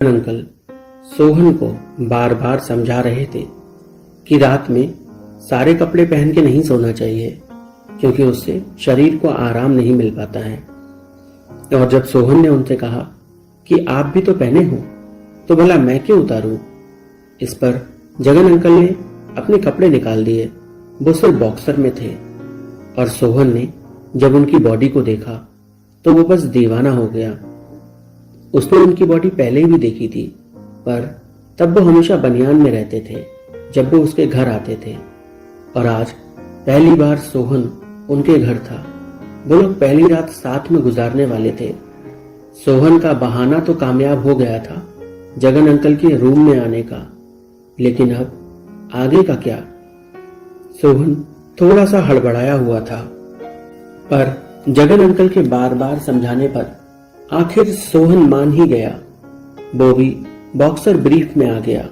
Uncle Sohan को बार बार समझा रहे थे कि रात में सारे कपड़े पहन के नहीं सोना चाहिए, क्योंकि उससे शरीर को आराम नहीं मिल पाता है। और जब सोहन ने उनसे कहा कि आप भी तो पहने हो, तो भला मैं क्यों उतारूं? इस पर जगन अंकल ने अपने कपड़े निकाल दिए। वो सिर्फ बॉक्सर में थे और सोहन ने जब उनकी बॉडी को देखा तो वो बस दीवाना हो गया। उसने उनकी बॉडी पहले भी देखी थी, पर तब वो हमेशा बनियान में रहते थे जब वो उसके घर आते थे, और आज पहली बार सोहन उनके घर था। वो लोग पहली रात साथ में गुजारने वाले थे। सोहन का बहाना तो कामयाब हो गया था जगन अंकल के रूम में आने का, लेकिन अब आगे का क्या? सोहन थोड़ा सा हड़बड़ाया हुआ था, पर जगन अंकल के बार बार समझाने पर आखिर सोहन मान ही गया। वो भी बॉक्सर ब्रीफ में आ गया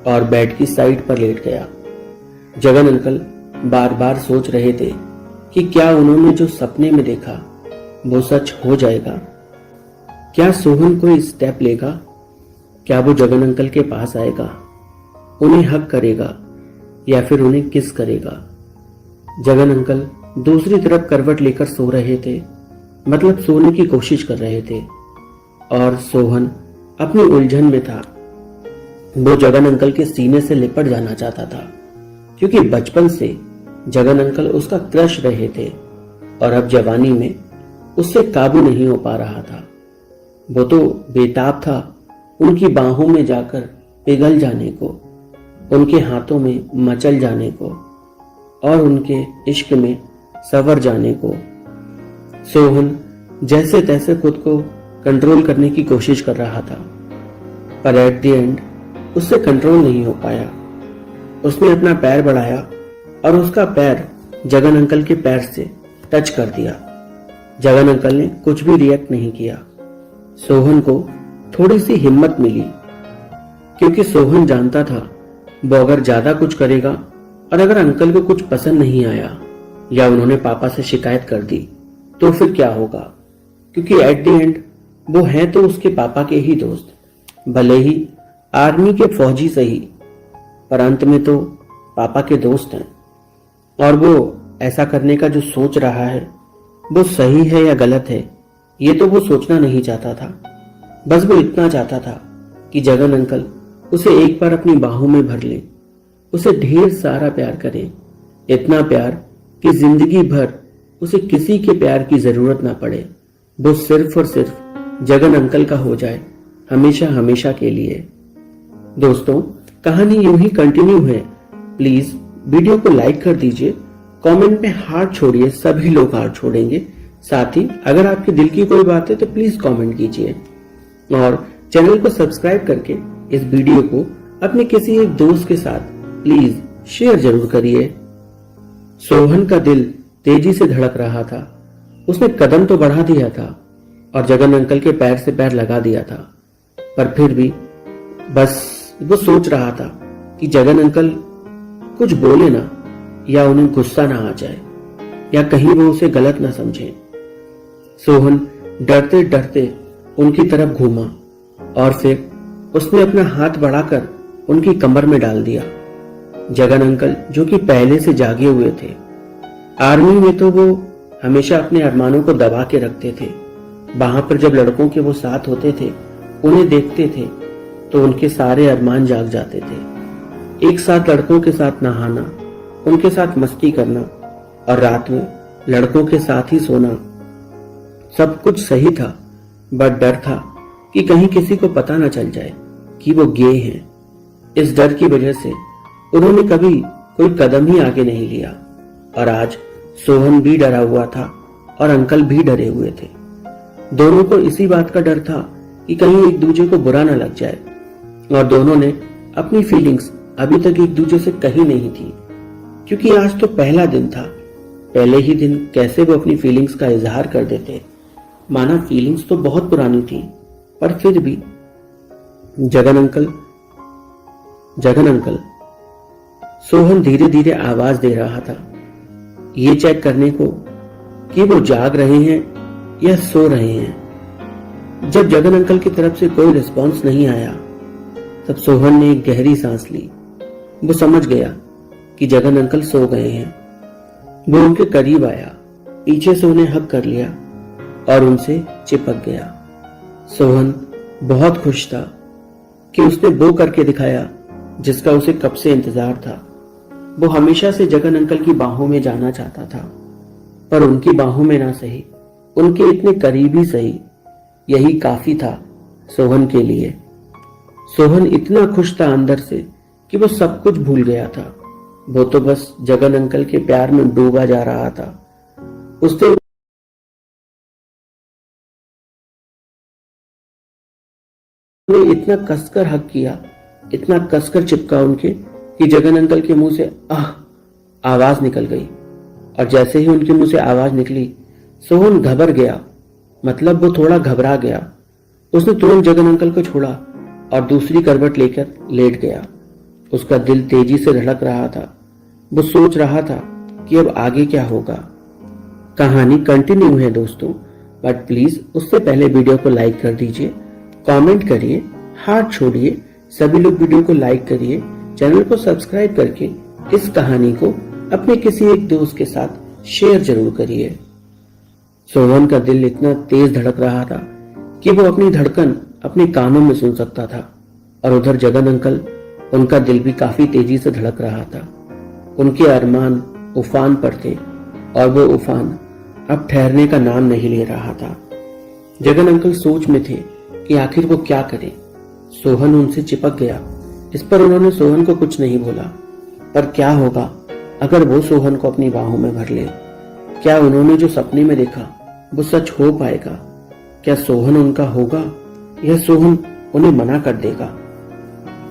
और बेड की साइड पर लेट गया। जगन अंकल बार बार सोच रहे थे कि क्या उन्होंने जो सपने में देखा वो सच हो जाएगा। क्या सोहन कोई स्टेप लेगा? क्या वो जगन अंकल के पास आएगा, उन्हें हक करेगा या फिर उन्हें किस करेगा? जगन अंकल दूसरी तरफ करवट लेकर सो रहे थे, मतलब सोने की कोशिश कर रहे थे, और सोहन अपनी उलझन में था। वो जगन अंकल के सीने से लिपट जाना चाहता था, क्योंकि बचपन से जगन अंकल उसका क्रश रहे थे और अब जवानी में उससे काबू नहीं हो पा रहा था। वो तो बेताब था उनकी बाहों में जाकर पिघल जाने को, उनके हाथों में मचल जाने को और उनके इश्क में सवर जाने को। सोहन जैसे तैसे खुद को कंट्रोल करने की कोशिश कर रहा था, पर एट द एंड उससे कंट्रोल नहीं हो पाया। उसने अपना पैर बढ़ाया और उसका पैर जगन अंकल के पैर से टच कर दिया। जगन अंकल ने कुछ भी रिएक्ट नहीं किया। सोहन को थोड़ी सी हिम्मत मिली, क्योंकि सोहन जानता था वो अगर ज्यादा कुछ करेगा और अगर अंकल को कुछ पसंद नहीं आया या उन्होंने पापा से शिकायत कर दी तो फिर क्या होगा, क्योंकि एट द एंड वो हैं तो उसके पापा के ही दोस्त, भले ही आर्मी के फौजी सही, पर अंत में तो पापा के दोस्त हैं। और वो ऐसा करने का जो सोच रहा है वो सही है या गलत है, ये तो वो सोचना नहीं चाहता था। बस वो इतना चाहता था कि जगन अंकल उसे एक बार अपनी बाहों में भर ले, उसे ढेर सारा प्यार करें, इतना प्यार कि जिंदगी भर उसे किसी के प्यार की जरूरत ना पड़े। वो सिर्फ और सिर्फ जगन अंकल का हो जाए, हमेशा हमेशा के लिए। दोस्तों, कहानी यूं ही कंटिन्यू है। प्लीज वीडियो को लाइक कर दीजिए, कमेंट में हार्ट छोड़िए, सभी लोग हार्ट छोड़ेंगे। साथ ही अगर आपके दिल की कोई बात है तो प्लीज कमेंट कीजिए, और चैनल को सब्सक्राइब करके इस वीडियो को अपने किसी एक दोस्त के साथ प्लीज शेयर जरूर करिए। सोहन का दिल तेजी से धड़क रहा था। उसने कदम तो बढ़ा दिया था और जगन अंकल के पैर से पैर लगा दिया था, पर फिर भी बस वो सोच रहा था कि जगन अंकल कुछ बोले ना, या उन्हें गुस्सा ना आ जाए, या कहीं वो उसे गलत ना समझे। सोहन डरते डरते उनकी तरफ घूमा और फिर उसने अपना हाथ बढ़ाकर उनकी कमर में डाल दिया। जगन अंकल जो कि पहले से जागे हुए थे, आर्मी में तो वो हमेशा अपने अरमानों को दबा के रखते थे। वहां पर जब लड़कों के वो साथ होते थे, उन्हें देखते थे तो उनके सारे अरमान जाग जाते थे। एक साथ लड़कों के साथ नहाना, उनके साथ मस्ती करना और रात में लड़कों के साथ ही सोना, सब कुछ सही था, बट डर था कि कहीं किसी को पता ना चल जाए कि वो गे हैं। इस डर की वजह से उन्होंने कभी कोई कदम ही आगे नहीं लिया, और आज सोहन भी डरा हुआ था और अंकल भी डरे हुए थे। दोनों को इसी बात का डर था कि कहीं एक दूसरे को बुरा ना लग जाए, और दोनों ने अपनी फीलिंग्स अभी तक एक दूसरे से कही नहीं थी, क्योंकि आज तो पहला दिन था। पहले ही दिन कैसे वो अपनी फीलिंग्स का इजहार कर देते, माना फीलिंग्स तो बहुत पुरानी थी, पर फिर भी जगन अंकल सोहन धीरे धीरे आवाज दे रहा था, ये चेक करने को कि वो जाग रहे हैं या सो रहे हैं। जब जगन अंकल की तरफ से कोई रिस्पॉन्स नहीं आया, तब सोहन ने एक गहरी सांस ली। वो समझ गया कि जगन अंकल सो गए हैं। वो उनके करीब आया, पीछे से उन्हें हग कर लिया और उनसे चिपक गया। सोहन बहुत खुश था कि उसने वो करके दिखाया जिसका उसे कब से इंतजार था। वो हमेशा से जगन अंकल की बाहों में जाना चाहता था, पर उनकी बाहों में ना सही, उनके इतने करीब ही सही, यही काफी था सोहन के लिए। सोहन इतना खुश था अंदर से कि वो सब कुछ भूल गया था। वो तो बस जगन अंकल के प्यार में डूबा जा रहा था। उसने इतना कसकर हक किया, इतना कसकर चिपका उनके कि जगन अंकल के मुंह से आह आवाज निकल गई। और जैसे ही उनके मुंह से आवाज निकली, सोहन घबरा गया, मतलब वो थोड़ा घबरा गया। उसने तुरंत जगन अंकल को छोड़ा और दूसरी करवट लेकर लेट गया। उसका दिल तेजी से धड़क रहा था। वो सोच रहा था कि अब आगे क्या होगा। कहानी कंटिन्यू है दोस्तों, बट प्लीज उससे पहले वीडियो को लाइक कर दीजिए, कमेंट करिए, हार्ट छोड़िए। सभी लोग वीडियो को लाइक करिए, चैनल को सब्सक्राइब करके इस कहानी को अपने किसी एक दोस्त के साथ शेयर जरूर करिए। सोहन का दिल इतना तेज धड़क रहा था कि वो अपनी धड़कन अपने कानों में सुन सकता था। और उधर जगन अंकल, उनका दिल भी काफी तेजी से धड़क रहा था। उनके अरमान उफान पर थे और वो उफान अब ठहरने का नाम नहीं ले रहा था। जगन अंकल सोच में थे कि आखिर वो क्या करें। सोहन उनसे चिपक गया। इस पर उन्होंने सोहन को कुछ नहीं बोला। पर क्या होगा अगर वो सोहन को अपनी बाहों में भर ले? क्या उन्होंने जो सपने में देखा वो सच हो पाएगा? क्या सोहन उनका होगा या सोहन उन्हें मना कर देगा?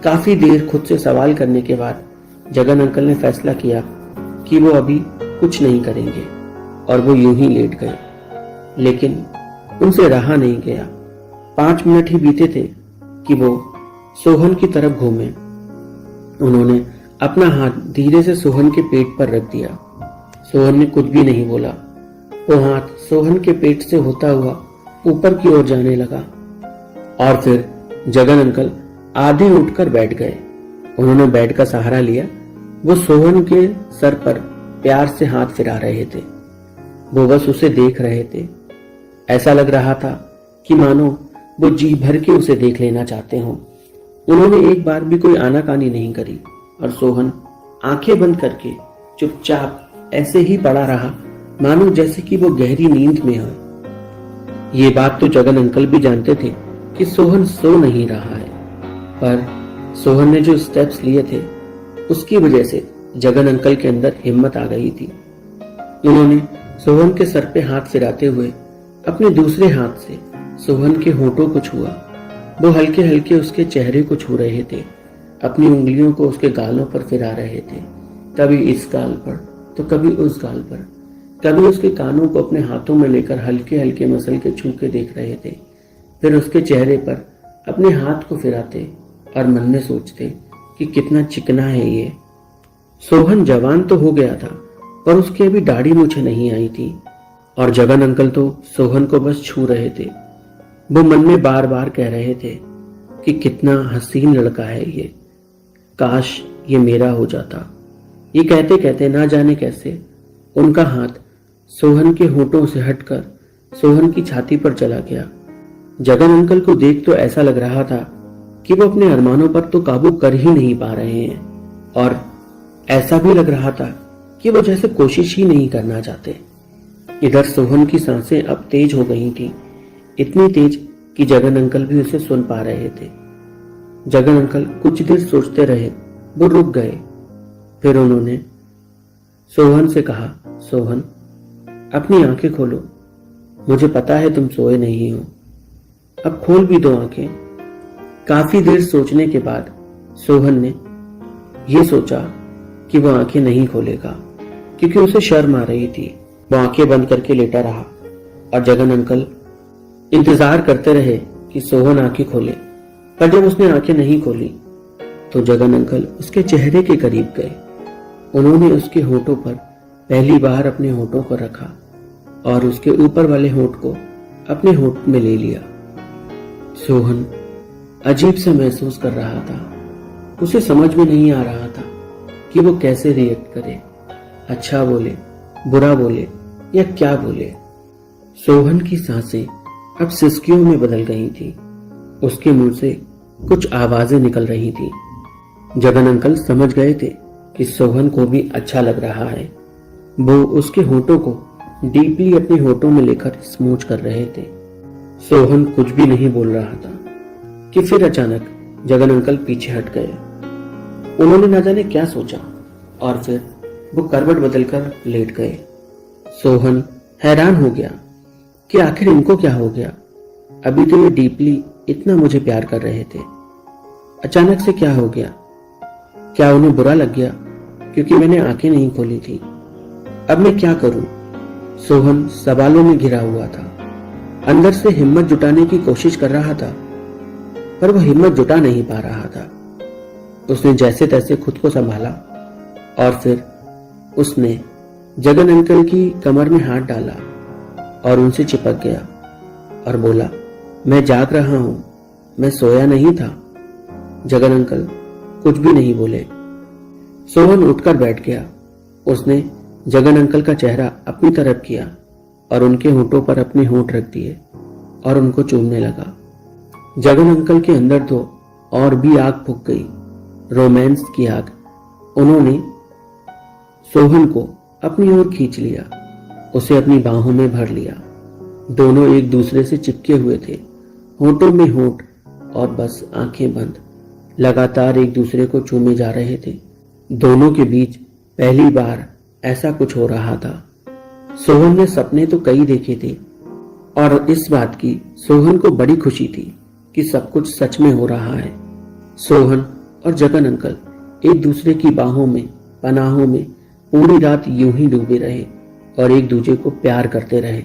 काफी देर खुद से सवाल करने के बाद जगन अंकल ने फैसला किया कि वो अभी कुछ नहीं करेंगे और वो यूं ही लेट गए। लेकिन उनसे रहा नहीं गया। 5 मिनट ही बीते थे कि वो सोहन की तरफ घूमे। उन्होंने अपना हाथ धीरे से सोहन के पेट पर रख दिया। सोहन ने कुछ भी नहीं बोला। वो हाथ सोहन के पेट से होता हुआ ऊपर की ओर जाने लगा और फिर जगन अंकल आधे उठकर बैठ गए। उन्होंने बेड का सहारा लिया। वो सोहन के सर पर प्यार से हाथ फिरा रहे थे। वो बस उसे देख रहे थे। ऐसा लग रहा था कि मानो वो जी भर के उसे देख लेना चाहते हों। उन्होंने एक बार भी कोई आनाकानी नहीं करी और सोहन आंखें बंद करके चुपचाप ऐसे ही पड़ा रहा, मानो जैसे कि वो गहरी नींद में हो। ये बात तो जगन अंकल भी जानते थे कि सोहन सो नहीं रहा है, पर सोहन ने जो स्टेप्स लिए थे उसकी वजह से जगन अंकल के अंदर हिम्मत आ गई थी। उन्होंने सोहन के सर पे हाथ फिराते हुए अपने दूसरे हाथ से सोहन के होठों को छुआ। वो हल्के हल्के उसके चेहरे को छू रहे थे, अपनी उंगलियों को उसके गालों पर फिरा रहे थे, कभी इस गाल पर तो कभी उस गाल पर, कभी उसके कानों को अपने हाथों में लेकर हल्के हल्के मसल के छू के देख रहे थे, फिर उसके चेहरे पर अपने हाथ को फिराते और मन में सोचते कि कितना चिकना है ये। सोहन जवान तो हो गया था, पर उसकी अभी दाढ़ी मूछें नहीं आई थी और जगन अंकल तो सोहन को बस छू रहे थे। वो मन में बार बार कह रहे थे कि कितना हसीन लड़का है ये, काश ये मेरा हो जाता। ये कहते कहते ना जाने कैसे उनका हाथ सोहन के होठों से हटकर सोहन की छाती पर चला गया। जगन अंकल को देख तो ऐसा लग रहा था कि वो अपने अरमानों पर तो काबू कर ही नहीं पा रहे हैं, और ऐसा भी लग रहा था कि वो जैसे कोशिश ही नहीं करना चाहते। इधर सोहन की सांसें अब तेज हो गई थी, इतनी तेज कि जगन अंकल भी उसे सुन पा रहे थे। जगन अंकल कुछ देर सोचते रहे, वो रुक गए। फिर उन्होंने सोहन से कहा, सोहन अपनी आंखें खोलो, मुझे पता है तुम सोए नहीं हो, अब खोल भी दो आंखें। काफी देर सोचने के बाद सोहन ने यह सोचा कि वह आंखें नहीं खोलेगा, क्योंकि उसे शर्म आ रही थी। वो आंखें बंद करके लेटा रहा और जगन अंकल इंतजार करते रहे कि सोहन आंखें खोले। पर जब उसने आंखें नहीं खोली तो जगन अंकल उसके चेहरे के करीब गए। उन्होंने उसके होठों पर पहली बार अपने होठों को रखा और उसके ऊपर वाले होठ को अपने होठ में ले लिया। सोहन अजीब सा महसूस कर रहा था। उसे समझ में नहीं आ रहा था कि वो कैसे रिएक्ट करे, अच्छा बोले, बुरा बोले या क्या बोले। सोहन की सांसें अब सिसकियों में बदल गई थी। उसके मुंह से कुछ आवाजें निकल रही थी। जगन अंकल समझ गए थे कि सोहन को भी अच्छा लग रहा है। वो उसके होठों को डीपली अपने होठों में लेकर स्मूच कर रहे थे। सोहन कुछ भी नहीं बोल रहा था कि फिर अचानक जगन अंकल पीछे हट गए। उन्होंने न जाने क्या सोचा और फिर वो करवट बदलकर लेट गए। सोहन हैरान हो गया कि आखिर इनको क्या हो गया। अभी तो ये डीपली इतना मुझे प्यार कर रहे थे, अचानक से क्या हो गया? क्या उन्हें बुरा लग गया क्योंकि मैंने आंखें नहीं खोली थी? अब मैं क्या करूं? सोहन सवालों में घिरा हुआ था। अंदर से हिम्मत जुटाने की कोशिश कर रहा था, पर वह हिम्मत जुटा नहीं पा रहा था। उसने जैसे तैसे खुद को संभाला और फिर उसने जगन अंकल की कमर में हाथ डाला और उनसे चिपक गया और बोला, मैं जाग रहा हूं, मैं सोया नहीं था। जगन अंकल कुछ भी नहीं बोले। सोहन उठकर बैठ गया। उसने जगन अंकल का चेहरा अपनी तरफ किया और उनके होठों पर अपने होंठ रख दिए और उनको चूमने लगा। जगन अंकल के अंदर तो और भी आग फूक गई, रोमांस की आग। उन्होंने सोहन को अपनी ओर खींच लिया, उसे अपनी बाहों में भर लिया। दोनों एक दूसरे से चिपके हुए थे, होठों में होठ और बस आंखें बंद, लगातार एक दूसरे को चूमे जा रहे थे। दोनों के बीच पहली बार ऐसा कुछ हो रहा था। सोहन ने सपने तो कई देखे थे और इस बात की सोहन को बड़ी खुशी थी कि सब कुछ सच में हो रहा है। सोहन और जगन अंकल एक दूसरे की बाहों में, पनाहों में पूरी रात यूं ही डूबे रहे और एक दूसरे को प्यार करते रहे।